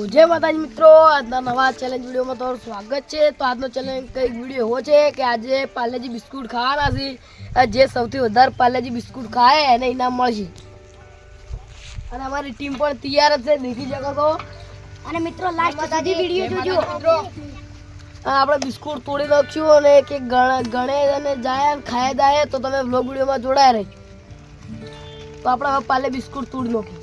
જય માતાજી મિત્રો, આજના નવા ચેલેન્જ વિડીયોમાં તમારું સ્વાગત છે। તો આજનો ચેલેન્જ કંઈક વિડીયો એવો છે કે આજે પાર્લેજી બિસ્કુટ ખાવાના છે। જે સૌથી વધારે પાર્લેજી બિસ્કુટ ખાય એને ઇનામ મળશે। અને અમારી ટીમ પણ તૈયાર જ છે, દેખી શકો તો। અને મિત્રો લાસ્ટ સુધી વિડીયો જોજો। આપણે બિસ્કુટ તોડી નાખ્યું અને કે ગણે અને જાય અને ખાય જાય તો તમે વ્લોગ વિડીયોમાં જોડાયા રહેજો। તો આપણે હવે પાર્લે બિસ્કુટ તોડી નાખ્યું।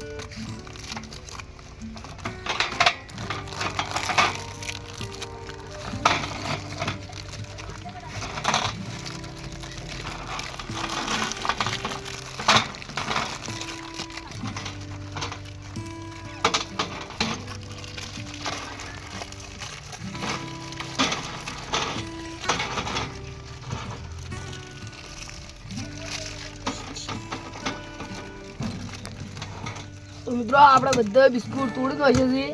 તો મિત્રો આપણે બધા બિસ્કુટ તોડી નાખ્યા છે,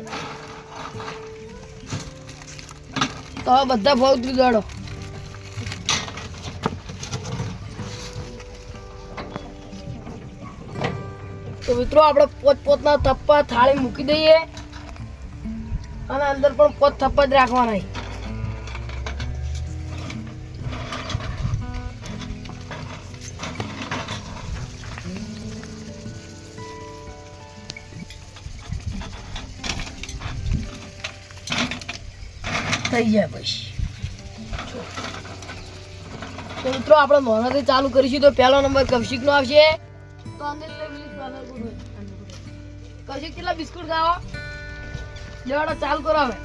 તો હવે બધા ભાવ ઉતરી દોડો। તો મિત્રો આપણે પોતના થપ્પા થાળી મૂકી દઈએ અને અંદર પણ પોત થપ્પા જ રાખવાના। થઈ જાય પછી તો મિત્રો આપણે નોનાથી ચાલુ કરીશું। તો પહેલો નંબર કૌશિકનો આવશે। તો અંદર કૌશિક કેટલા બિસ્કુટ ખાવા લેવાડો ચાલુ કરો હવે।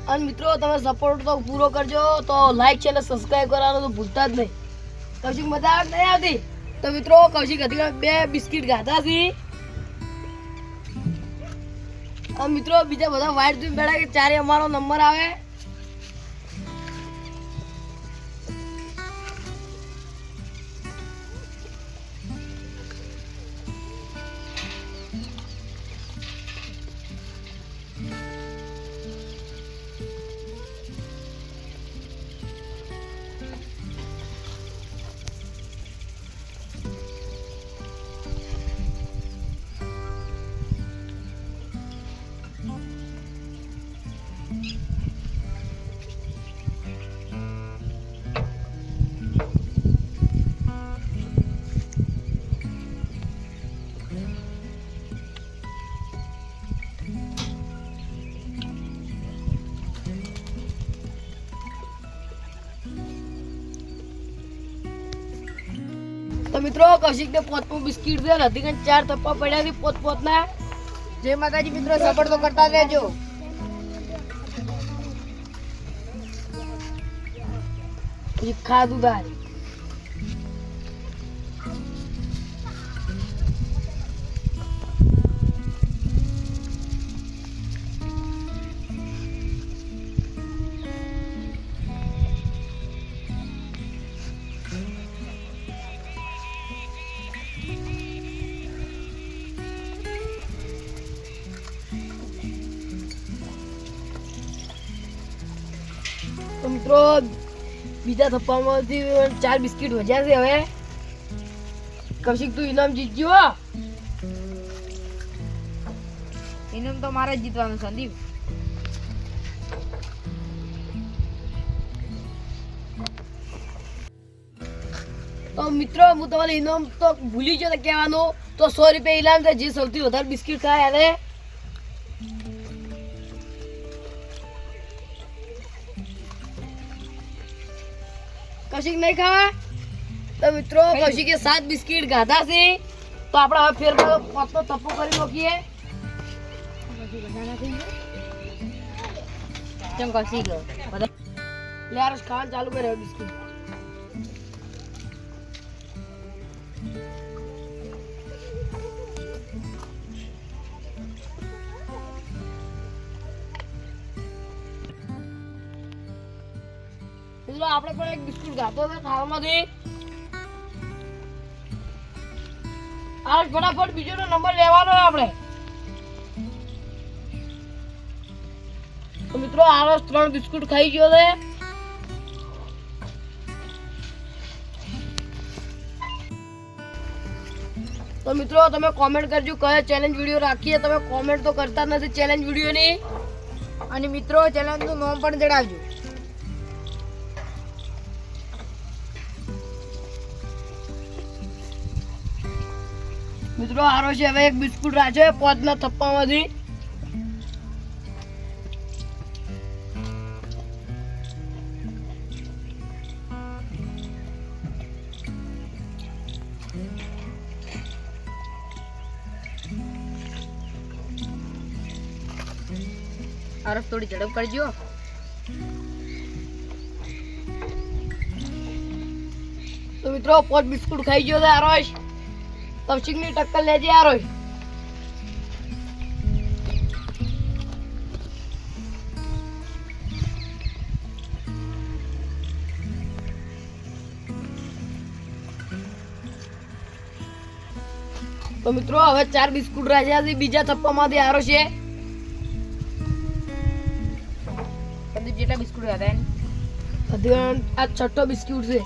અને મિત્રો તમે સપોર્ટ તો પૂરો કરજો, તો લાઈક છે અને સબસ્ક્રાઇબ કરવાનું તો ભૂલતા જ નહીં। કૌશિક મજા આવે નહીં આવતી? તો મિત્રો કૌશિક હતી 2 બિસ્કિટ ખાધા છે અને મિત્રો બીજા બધા વાઇટ જોઈને બેઠા કે ચારે અમારો નંબર આવે। તો મિત્રો કૌશિક ને પોત બિસ્કિટ દે હતી કે 4 થપ્પા પડ્યા છે પોતના। જય માતાજી મિત્રો, સપોર્ટ તો કરતા રહેજો। ખાધું તારે તો મિત્રો બીજા થપ્પામાંથી 4 બિસ્કિટ વધ્યા છે। હવે કૌશિક તું ઇનામ જીતજો। ઇનામ તો મારે જ જીતવાનું સંદીપ। તો મિત્રો હું તમારે ઇનામ તો ભૂલી ગયો કહેવાનું। તો 100 રૂપિયા ઇનામ છે, જે સૌથી વધારે બિસ્કિટ ખાય એને। કૌશિક નહીં ખાવા? તો મિત્રો કૌશિકે 7 બિસ્કિટ ખાધા છે, તો આપણે હવે ફેરફાર પોતનો થપ્પો કરી નાખીએ। ચમ કૌશિક લે આરસ ખાવાનું ચાલુ કરે બિસ્કિટ। મિત્રો આપણે પણ એક બિસ્કુટ ખાતો છે ખાવામાંથી। આજ ફટાફટ બીજો નંબર લેવાનો આપણે। તો મિત્રો આરસ 3 બિસ્કુટ ખાઈ ગયો છે। તો મિત્રો તમે કોમેન્ટ કરજો કયો ચેલેન્જ વિડીયો રાખીએ. તમે કોમેન્ટ તો કરતા જ નથી ચેલેન્જ વિડીયોની. અને મિત્રો ચેલેન્જનું નામ પણ જણાવજો. મિત્રો હારો છે હવે એક બિસ્કુટ રાખે 5 ના થપ્પામાંથી. આરસ થોડી ઝડપ કરજો. તો મિત્રો 5 બિસ્કુટ ખાઈ ગયો છે આરોશ. તવશીકની ટક્કર લેજે આરોશ. તો મિત્રો હવે 4 બિસ્કુટ રાખ્યા છે. બીજા થપ્પામાંથી આરોશ છે. સંદીપ જેટલા બિસ્કુટ હતા એમ અધ્યયન આ છઠ્ઠો બિસ્કુટ છે.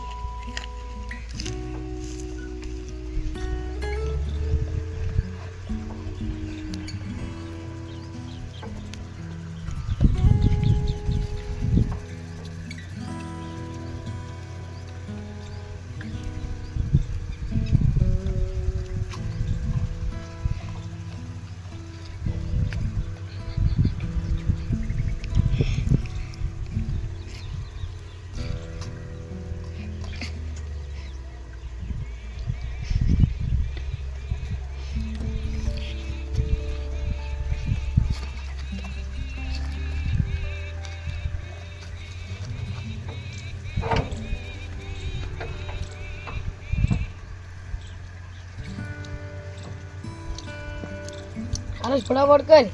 આરોશ ફટાફટ કર.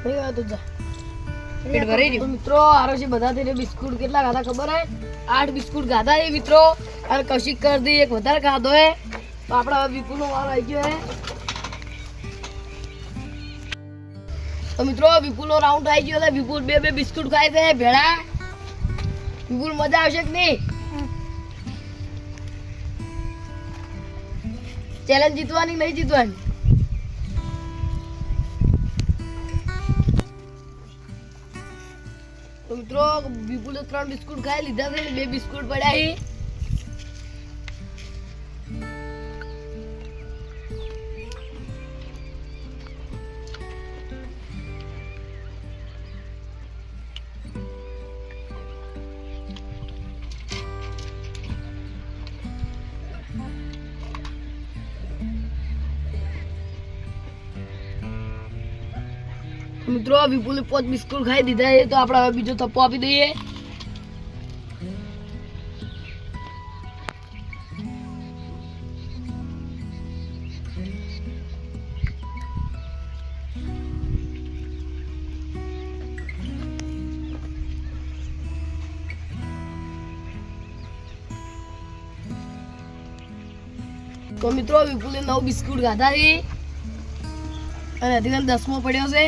થઈ ગયો તું જા. પેટ ભરાઈ તો ગયું. મિત્રો આરોશી બધા થઈને બિસ્કુટ કેટલા ખાધા ખબર હે? 8 બિસ્કુટ ખાધા એ મિત્રો. અને કશી કરી દી એક વધારે ખાધો હે. તો આપણે હવે વિપુલનો વારો આવી ગયો હે. તો મિત્રો વિપુલનો રાઉન્ડ આવી ગયો છે. વિપુલ બે બિસ્કુટ ખાય છે ભેળા. વિપુલ મજા આવશે કે નહીં? ચેલેન્જ જીતવાની નહીં જીતવાની? તો મિત્રો વિપુલે 3 બિસ્કુટ ખાઈ લીધા છે ને 2 બિસ્કુટ પડ્યા છે. મિત્રો વિપુલે 5 બિસ્કુટ ખાઈ દીધા છે. તો આપણે હવે બીજો થપ્પો આપી દઈએ. તો મિત્રો વિપુલે 9 બિસ્કુટ ખાધા છે અને હજી 10મો પડ્યો છે.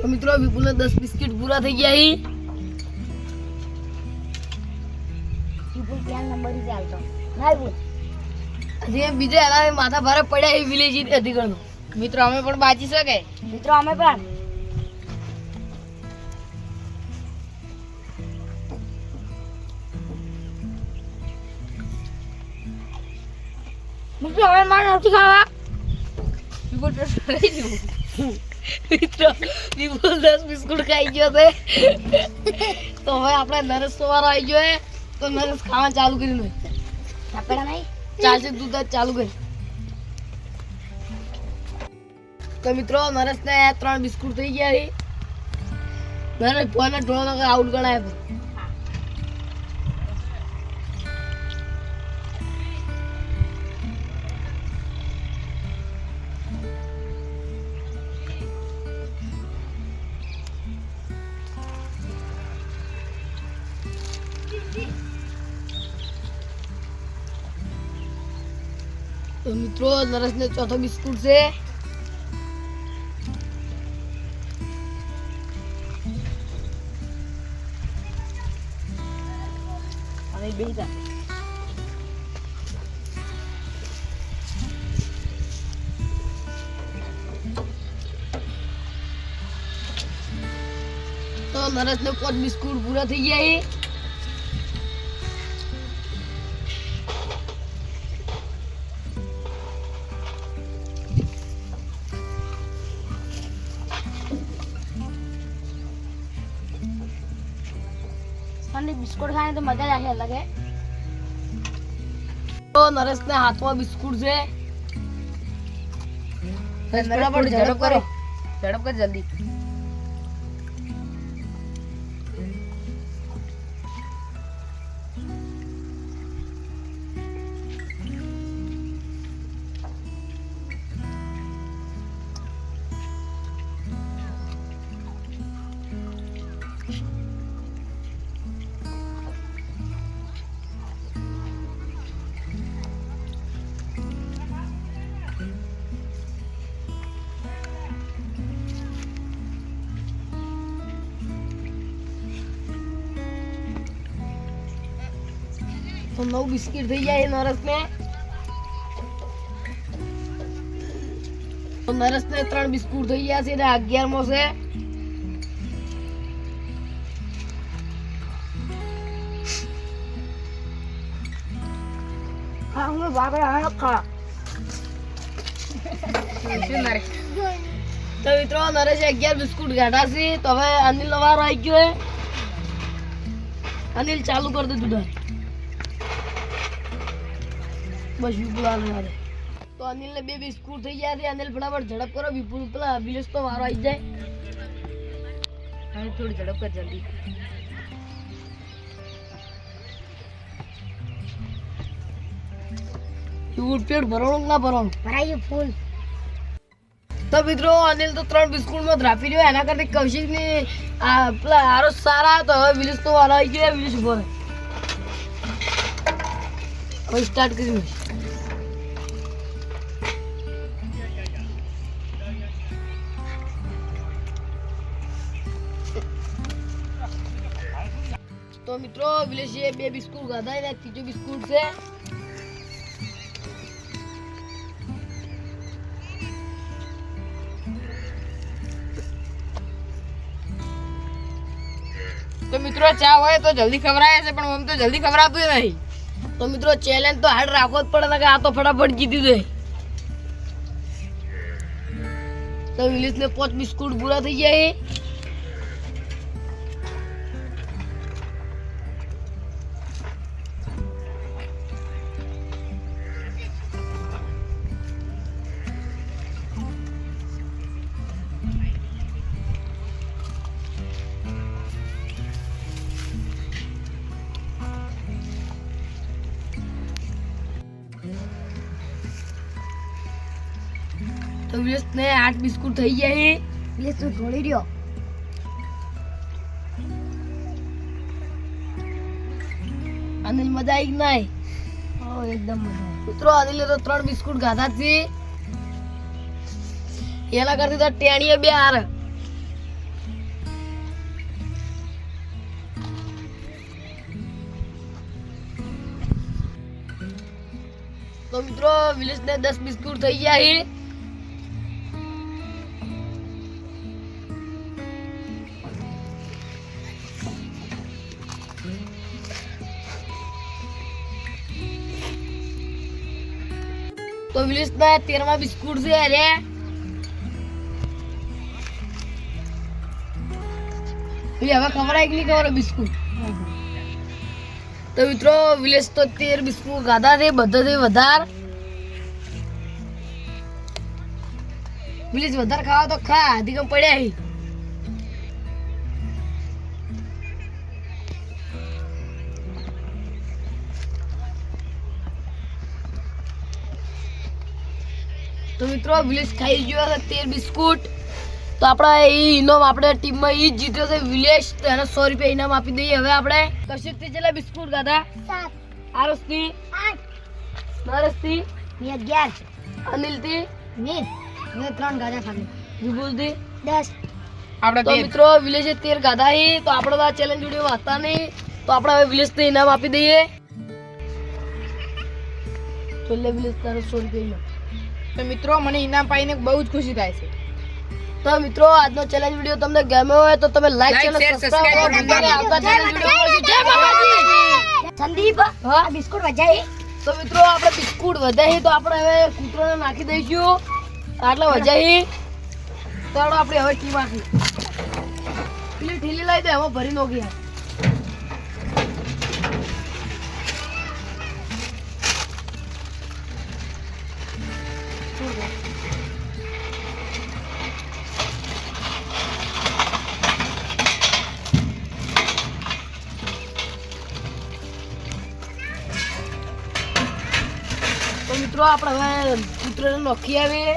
તો મિત્રો વિપુલના 10 બિસ્કિટ પૂરા થઈ ગયા છે. વિપુલ ક્યાં નંબર ઈ ચાલતો ના વિપુલ. હજી બીજા એના માથા ભારે પડ્યા એ વિલેજ અધિકારનો. મિત્રો અમે પણ બાજી શકે. મિત્રો અમે પણ મિત્રો હવે મારે નથી ખાવા. વિપુલ પેટ ભરાઈ ગયું. મિત્રો વિપુલ 10 બિસ્કુટ ખાઈ ગયો છે. તો હવે આપણે નરેશ નો વારો આવી ગયો છે. તો નરેશ ખાવા ચાલુ કર્યું નહીં. આપડા નહીં ચાલશે તું તાર ચાલુ કર. તો મિત્રો નરેશ ને 3 બિસ્કુટ થઈ ગયા છે. નરેશ પોને ઢોળનો આઉટ ગણાય છે. તો મિત્રો નરેશને ચોથો બિસ્કુટ છે. અને બેટા તો નરેશને 5 બિસ્કુટ પૂરા થઈ ગયા. અને બિસ્કુટ ખાને તો મજા જ આખી અલગ હે. તો નરેશને હાથમાં બિસ્કુટ છે. ફટાફટ ઝડપ કરો, ઝડપ કર જલ્દી. તો 9 બિસ્કિટ થઈ જાય નરેશને. તો નરેશને 3 બિસ્કુટ થઈ ગયા છે ને 11મો છે. હા હું બાબા આ ખા. શું નરે તો મિત્રો નરેશે 11 બિસ્કુટ કાઢ્યા છે. તો હવે અનિલ વારો આવી ગયો. અનિલ ચાલુ કરી દે તું તાર. બસ વિપુલ આલે. તો અનિલને 2 બિસ્કુટ થઈ ગયા છે. અનિલ ફટાફટ ઝડપ કરો. વિપુલ પેલા અભિલેષ તો વારો આવી જાય. હવે થોડી ઝડપ કર જલ્દી. વિપુલ પેટ ભરવાનું કે ના ભરવાનું? ભરાયું ફૂલ. તો મિત્રો અનિલ તો 3 બિસ્કુટમાં ધ્રાપી રહ્યો. એના કરતા કૌશિકની પેલા આરો સારા. તો હવે વિલેશ તો વારો આવી ગયો. વિલેશ ઉભો રહે. હવે સ્ટાર્ટ કરી. તો મિત્રો વિલેશે 2 બિસ્કુટ ખાધા ને 3જો બિસ્કુટ છે. તો મિત્રો ચા હોય તો જલ્દી ખવરાય છે, પણ આમ તો જલ્દી ખવરાતું નહીં. તો મિત્રો ચેલેન્જ તો હાર્ડ રાખવો જ પડે ને, કે આ તો ફટાફટ જીતી જાય. તો વિલેશને 5 બિસ્કુટ પૂરા થઈ ગયા. તો વિલેશને 8 બિસ્કુટ થઈ ગયા. વિલેશ તું ઢોળી રહ્યો. અનિલ મજા આવી કે નહીં? એકદમ મજા. મિત્રો અનિલે તો 3 બિસ્કુટ ખાધા છે. એના કરતી તો ટેણીએ 2 હાર. તો મિત્રો વિલેશને 10 બિસ્કુટ થઈ ગયા. તો વિલેશના 13મા બિસ્કુટ છે. અરે હવે ખબર આવી કે નહીં ખબર બિસ્કુટ? તો મિત્રો વિલેશ તો 13 બિસ્કુટ ખાધા છે, બધાથી વધારે. વિલેશ વધારે ખાવા તો ખા, અધિકમ પડ્યા છે. તો મિત્રો વિલેશ ખાઈ ગયો છે 13 બિસ્કુટ. તો આપણે ઇનામ આપણે ટીમમાં ઈ જ જીત્યો છે વિલેશ. તો એને 100 રૂપિયા ઇનામ આપી દઈએ. હવે આપણે કૌશિકથી કેટલા બિસ્કુટ ખાધા? 7. આરસથી 8. નરેશથી મેં 11 અનિલ થી 20 મેં 3 ગાજા ખાધી વિપુલ થી 10 આપણે તો 13. મિત્રો વિલેજે 13 ગાધા હી તો આપણે તો આ ચેલેન્જ વિડીયો હતા નહીં તો આપણે હવે વિલેજ થી ઇનામ આપી દઈએ તો લે વિલેજ તારો 100 રૂપિયા તો મિત્રો મને ઇનામ પાઈને બહુ જ ખુશી થાય છે. તો મિત્રો આજનો ચેલેન્જ વિડીયો તમને ગમ્યો હોય તો તમે like Like, channel share, subscribe કરો subscribe અને આવતા ચેલેન્જ વિડીયો મળશે જય માતાજી સંદીપ હા આ બિસ્કુટ વજાઈ તો મિત્રો આપણે બિસ્કુટ વધારી તો આપણે હવે કૂતરાને નાખી દઈશું આટલા વજાઈ તો આપણે હવે ટીમ આખી પેલી ઢીલી લાવી દે એમાં ભરી નોખી તો મિત્રો આપણે હવે કૂતરાને નોખી આવીએ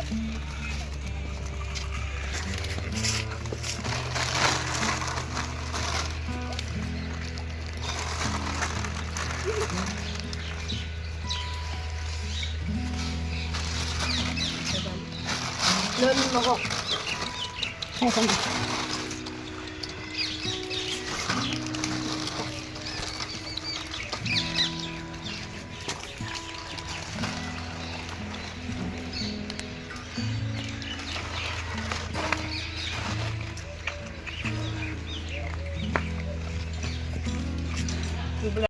લો, નોખો. સંદીપ